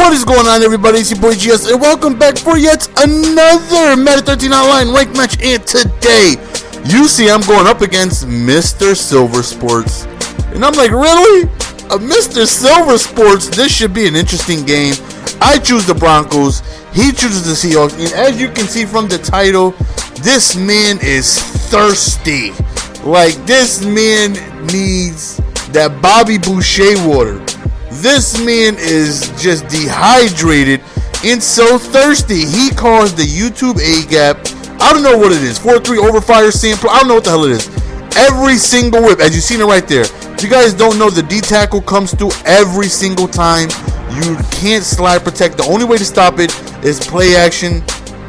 What is going on, everybody? It's your boy GS, and welcome back for yet another Madden 13 Online ranked match. And today, you see I'm going up against Mr. Silver Sports. And I'm like, really? Mr. Silver Sports? This should be an interesting game. I choose the Broncos. He chooses the Seahawks. And as you can see from the title, this man is thirsty. Like, this man needs that Bobby Boucher water. This man is just dehydrated and so thirsty. He calls the YouTube A gap. I don't know what it is. 4-3 overfire sample. I don't know what the hell it is. Every single whip, as you've seen it right there. If you guys don't know, the D tackle comes through every single time. You can't slide protect. The only way to stop it is play action.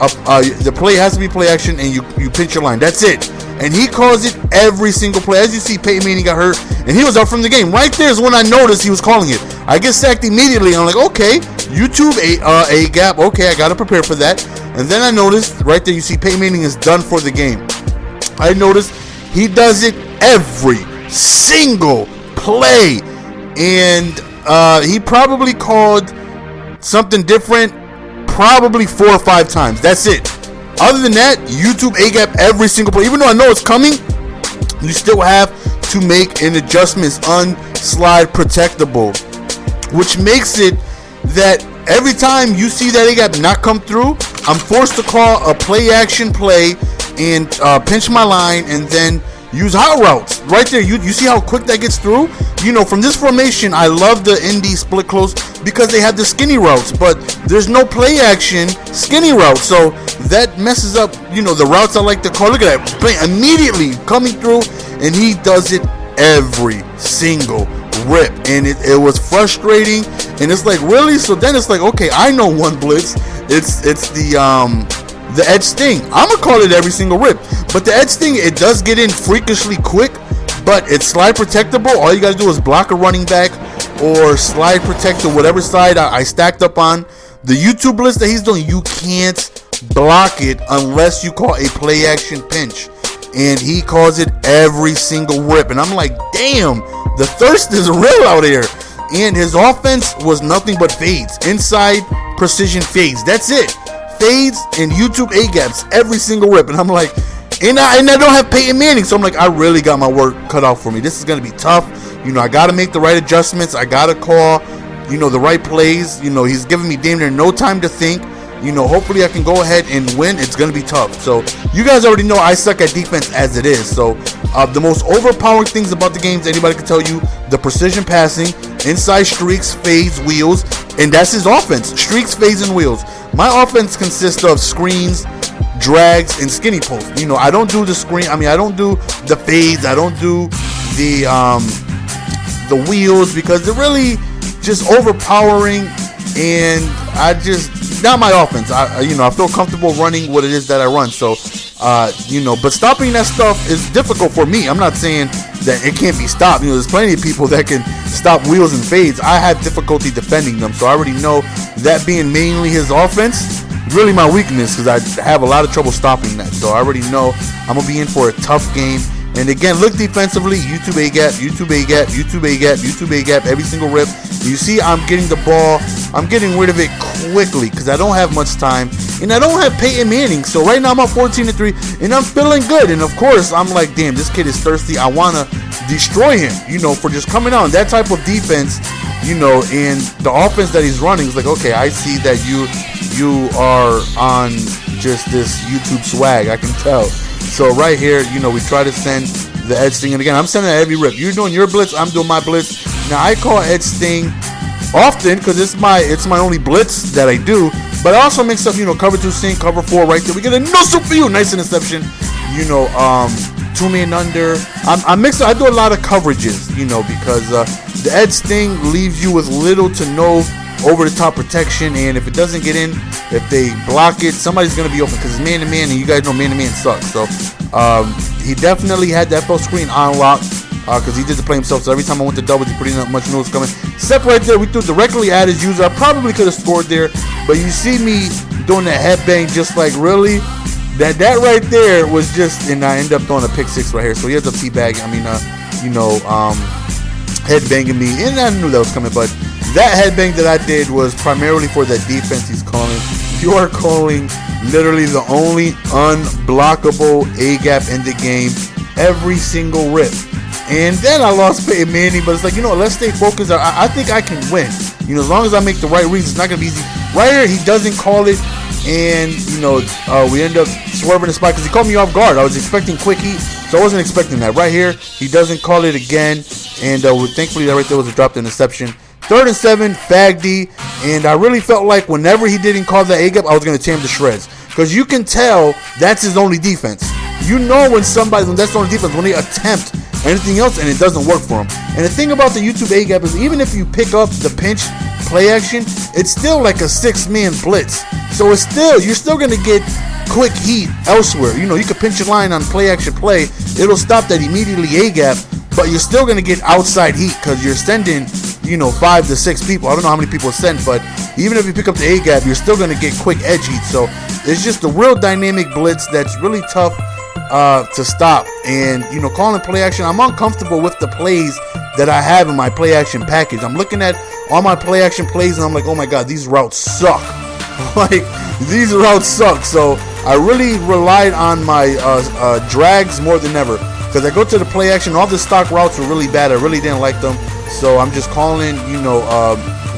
The play has to be play action, and you pinch your line. That's it. And he calls it every single play. As you see, Peyton Manning got hurt, and he was out from the game. Right there is when I noticed he was calling it. I get sacked immediately, and I'm like, okay, YouTube A gap. Okay, I got to prepare for that. And then I noticed, right there, you see Peyton Manning is done for the game. I noticed he does it every single play. And he probably called something different probably 4 or 5 times. That's it. Other than that, YouTube A-gap every single play. Even though I know it's coming, you still have to make an adjustment. Unslide protectable, which makes it that every time you see that A-gap not come through, I'm forced to call a play action play and pinch my line and then use hot routes. Right there, you see how quick that gets through? You know, from this formation, I love the ND split close because they have the skinny routes, but there's no play action skinny route, so that messes up, you know, the routes I like to call. Look at that, bang, immediately coming through, and he does it every single rip, and it was frustrating, and it's like, really? So then it's like, okay, I know one blitz. It's the edge sting. I'm gonna call it every single rip, but the edge sting, it does get in freakishly quick, but it's slide protectable. All you gotta do is block a running back or slide protect to whatever side I stacked up on. The YouTube blitz that he's doing, you can't block it unless you call a play action pinch, and he calls it every single rip. And I'm like, damn, the thirst is real out here. And his offense was nothing but fades, inside precision fades. That's it. Fades and YouTube A gaps every single rip, and I'm like, and I don't have Peyton Manning, so I'm like, I really got my work cut out for me. This is gonna be tough. You know, I gotta make the right adjustments. I gotta call, you know, the right plays. You know, he's giving me damn near no time to think. You know, hopefully I can go ahead and win. It's gonna be tough. So you guys already know I suck at defense as it is. So the most overpowering things about the games, anybody can tell you, the precision passing, inside streaks, fades, wheels, and that's his offense. Streaks, fades, and wheels. My offense consists of screens, drags, and skinny posts. You know, I don't do the screen. I mean, I don't do the fades. I don't do the wheels because they're really just overpowering, and I just, not my offense. I feel comfortable running what it is that I run. So, but stopping that stuff is difficult for me. I'm not saying that it can't be stopped. You know, there's plenty of people that can stop wheels and fades. I have difficulty defending them, so I already know that being mainly his offense, really my weakness, because I have a lot of trouble stopping that. So I already know I'm gonna be in for a tough game. And again, look defensively, YouTube A gap, YouTube A gap, YouTube A gap, YouTube A gap, every single rip. You see I'm getting the ball, I'm getting rid of it quickly because I don't have much time, and I don't have Peyton Manning. So right now I'm up 14-3, and I'm feeling good. And of course, I'm like, damn, this kid is thirsty. I want to destroy him, you know, for just coming out. And that type of defense, you know, and the offense that he's running is like, okay, I see that you are on just this YouTube swag. I can tell. So right here, you know, we try to send the edge sting, and again, I'm sending every rip. You're doing your blitz, I'm doing my blitz. Now I call edge sting often because it's my only blitz that I do, but I also mix up, you know, cover 2 sink, cover 4 right there. We get a no soup for you, nice interception. You know, 2-man under. I mix. I do a lot of coverages, you know, because the edge sting leaves you with little to no over the top protection, and if it doesn't get in, if they block it, somebody's gonna be open because it's man to man, and you guys know man to man sucks. So he definitely had that full screen on lock because he did the play himself. So every time I went to double, he pretty much knew it was coming. Step right there, we threw directly at his user. I probably could have scored there, but you see me doing that headbang, just like, really, that right there was just, and I end up throwing a pick 6 right here. So he has a teabag. I mean, headbanging me, and I knew that was coming, but that headbang that I did was primarily for the defense he's calling. You are calling literally the only unblockable A-gap in the game every single rip. And then I lost Peyton Manning, but it's like, let's stay focused. I think I can win. As long as I make the right reads, it's not going to be easy. Right here, he doesn't call it, and, we end up swerving the spot because he caught me off guard. I was expecting quick heat, so I wasn't expecting that. Right here, he doesn't call it again, and thankfully that right there was a dropped interception. 3rd and 7, Fag D, and I really felt like whenever he didn't call that A-gap, I was going to tear him to shreds. Because you can tell that's his only defense. When that's the only defense, when they attempt anything else and it doesn't work for them. And the thing about the YouTube A-gap is even if you pick up the pinch play action, it's still like a 6-man blitz. So you're still going to get quick heat elsewhere. You can pinch your line on play action play. It'll stop that immediately A-gap, but you're still going to get outside heat because you're sending 5 to 6 people. I don't know how many people are sent, but even if you pick up the A-gap, you're still going to get quick edge heat. So it's just a real dynamic blitz that's really tough to stop. And calling play action, I'm uncomfortable with the plays that I have in my play action package. I'm looking at all my play action plays and I'm like, oh my god, these routes suck. These routes suck. So I really relied on my drags more than ever, because I go to the play action, all the stock routes were really bad. I really didn't like them. So I'm just calling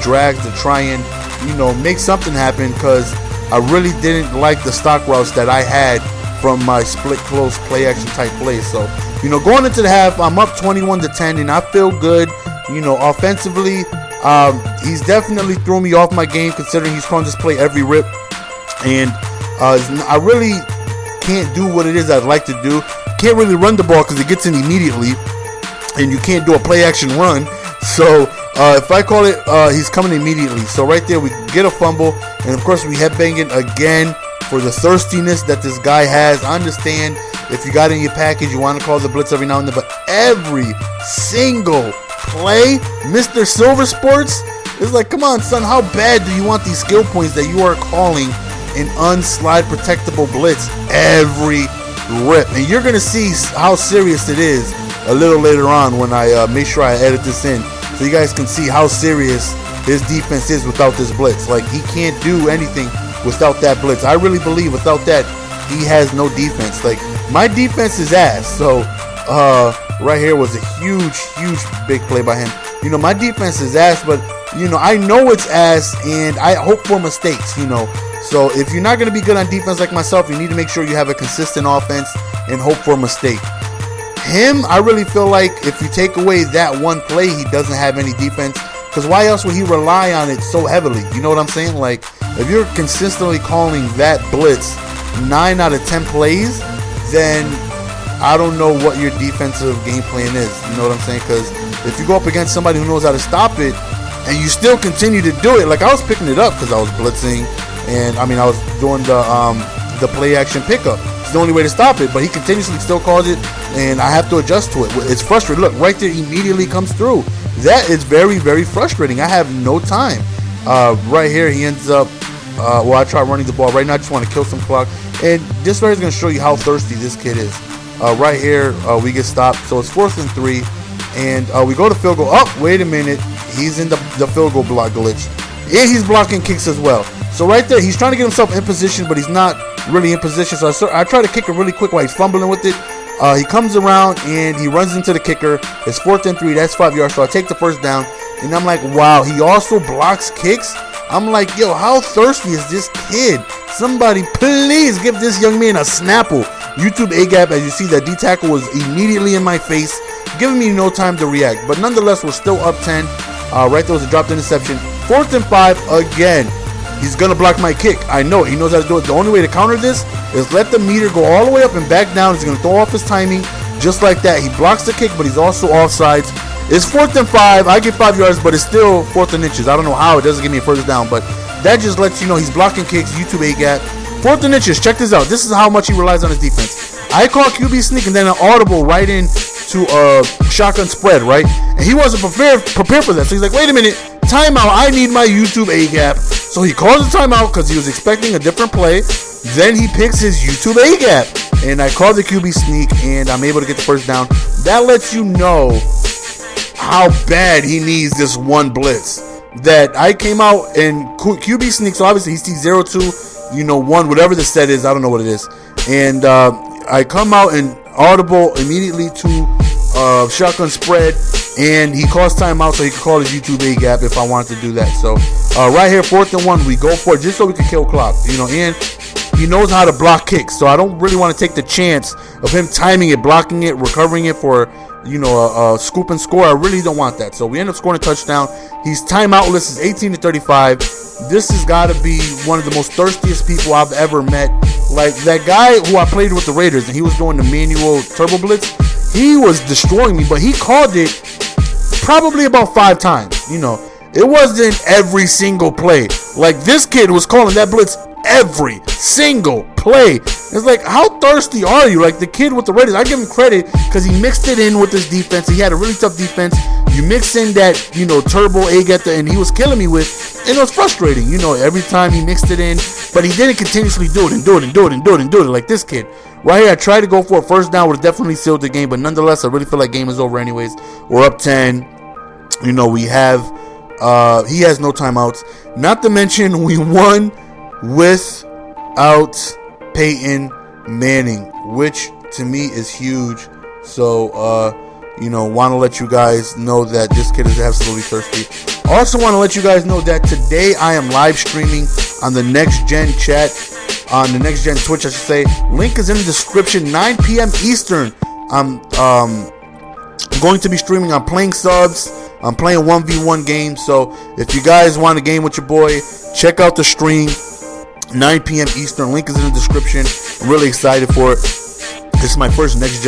drags to try and make something happen, because I really didn't like the stock routes that I had from my split close play action type plays. So going into the half, I'm up 21-10 and I feel good. Offensively, he's definitely threw me off my game, considering he's calling this play every rip, and I really can't do what it is I'd like to do. Can't really run the ball because it gets in immediately, and you can't do a play action run. So if I call it, he's coming immediately. So right there, we get a fumble, and of course we headbang it again for the thirstiness that this guy has. I understand if you got in your package, you want to call the blitz every now and then, but every single play, Mr. Silver Sports is like, come on, son, how bad do you want these skill points that you are calling an unslide protectable blitz every rip? And you're going to see how serious it is a little later on when I make sure I edit this in, so you guys can see how serious his defense is without this blitz. Like, he can't do anything without that blitz. I really believe without that, he has no defense. Like, my defense is ass. So right here was a huge big play by him. My defense is ass, but I know it's ass, and I hope for mistakes. So if you're not going to be good on defense like myself, you need to make sure you have a consistent offense and hope for a mistake. Him, I really feel like if you take away that one play, he doesn't have any defense, because why else would he rely on it so heavily? You know what I'm saying? Like, if you're consistently calling that blitz 9 out of 10 plays, then I don't know what your defensive game plan is. You know what I'm saying? Because if you go up against somebody who knows how to stop it and you still continue to do it, like I was picking it up because I was blitzing, and I was doing the play action pickup. It's the only way to stop it, but he continuously still calls it, and I have to adjust to it. It's frustrating. Look, right there, immediately comes through. That is very, very frustrating. I have no time. Right here, he ends up, I try running the ball. Right now, I just want to kill some clock. And this right is going to show you how thirsty this kid is. Right here, we get stopped. So it's 4th and 3. And we go to field goal. Oh, wait a minute. He's in the field goal block glitch. And he's blocking kicks as well. So right there, he's trying to get himself in position, but he's not really in position. So I try to kick it really quick while he's fumbling with it. He comes around and he runs into the kicker. It's 4th and 3. That's 5 yards. So I take the first down. And I'm like, wow, he also blocks kicks? I'm like, yo, how thirsty is this kid? Somebody please give this young man a Snapple. YouTube A-gap, as you see, that D-tackle was immediately in my face, giving me no time to react. But nonetheless, we're still up 10. Right there was a dropped interception. 4th and 5 again. He's going to block my kick. I know it. He knows how to do it. The only way to counter this is let the meter go all the way up and back down. He's going to throw off his timing just like that. He blocks the kick, but he's also offsides. It's 4th and 5. I get 5 yards, but it's still 4th and inches. I don't know how it doesn't give me a first down, but that just lets you know he's blocking kicks. YouTube A-gap. 4th and inches. Check this out. This is how much he relies on his defense. I call QB sneak and then an audible right into a shotgun spread, right? And he wasn't prepared for that. So he's like, wait a minute. Timeout. I need my YouTube A-gap. So he calls a timeout because he was expecting a different play. Then he picks his YouTube A-gap. And I call the QB sneak and I'm able to get the first down. That lets you know how bad he needs this one blitz. that I came out and QB sneak. So obviously he sees 0-2, 1, whatever the set is. I don't know what it is. And I come out and audible immediately to shotgun spread, and he calls timeout so he can call his YouTube A gap if I wanted to do that. So right here, 4th and 1, we go for it just so we can kill clock. And he knows how to block kicks, so I don't really want to take the chance of him timing it, blocking it, recovering it for a scoop and score. I really don't want that. So we end up scoring a touchdown. He's timeoutless. Is 18-35. This has got to be one of the most thirstiest people I've ever met. Like that guy who I played with the Raiders, and he was doing the manual turbo blitz. He was destroying me, but he called it probably about 5 times. It wasn't every single play. Like this kid was calling that blitz every single play. It's like, how thirsty are you? Like the kid with the Raiders, I give him credit because he mixed it in with his defense. He had a really tough defense. You mix in that, turbo egg at the end, he was killing me with, and it was frustrating. Every time he mixed it in, but he didn't continuously do it like this kid. Right here, I tried to go for a first down, would have definitely sealed the game, but nonetheless, I really feel like game is over anyways. We're up 10. We have, he has no timeouts. Not to mention, we won without Peyton Manning, which to me is huge. So, want to let you guys know that this kid is absolutely thirsty. Also want to let you guys know that today I am live streaming on the Next Gen chat, on the Next Gen Twitch, I should say. Link is in the description, 9 p.m. Eastern. I'm going to be streaming. I'm playing subs. I'm playing 1v1 games. So if you guys want a game with your boy, check out the stream. 9 p.m. Eastern. Link is in the description. I'm really excited for it. This is my first next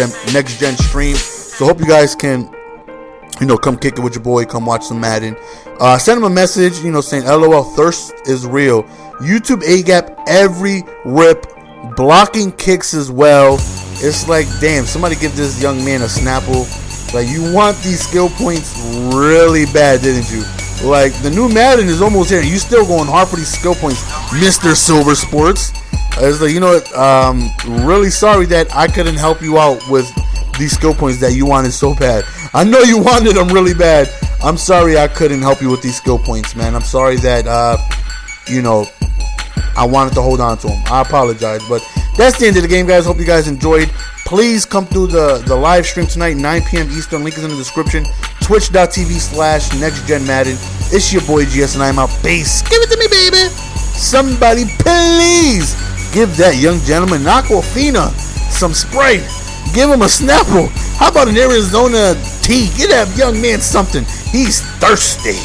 gen stream. So hope you guys can, come kick it with your boy. Come watch some Madden. Send him a message, saying LOL, thirst is real. YouTube A gap every rip. Blocking kicks as well. It's like, damn, somebody give this young man a Snapple. Like, you want these skill points really bad, didn't you? Like, the new Madden is almost here. You still going hard for these skill points, Mr. Silver Sports. It's like, really sorry that I couldn't help you out with these skill points that you wanted so bad. I know you wanted them really bad. I'm sorry I couldn't help you with these skill points, man. I'm sorry that, I wanted to hold on to them. I apologize, but that's the end of the game, guys. Hope you guys enjoyed. Please come through the live stream tonight, 9 p.m. Eastern. Link is in the description. Twitch.tv/NextGenMadden. It's your boy GS, and I'm out. Base. Give it to me, baby. Somebody, please give that young gentleman, Aquafina, some Sprite. Give him a Snapple. How about an Arizona tea? Get that young man something. He's thirsty.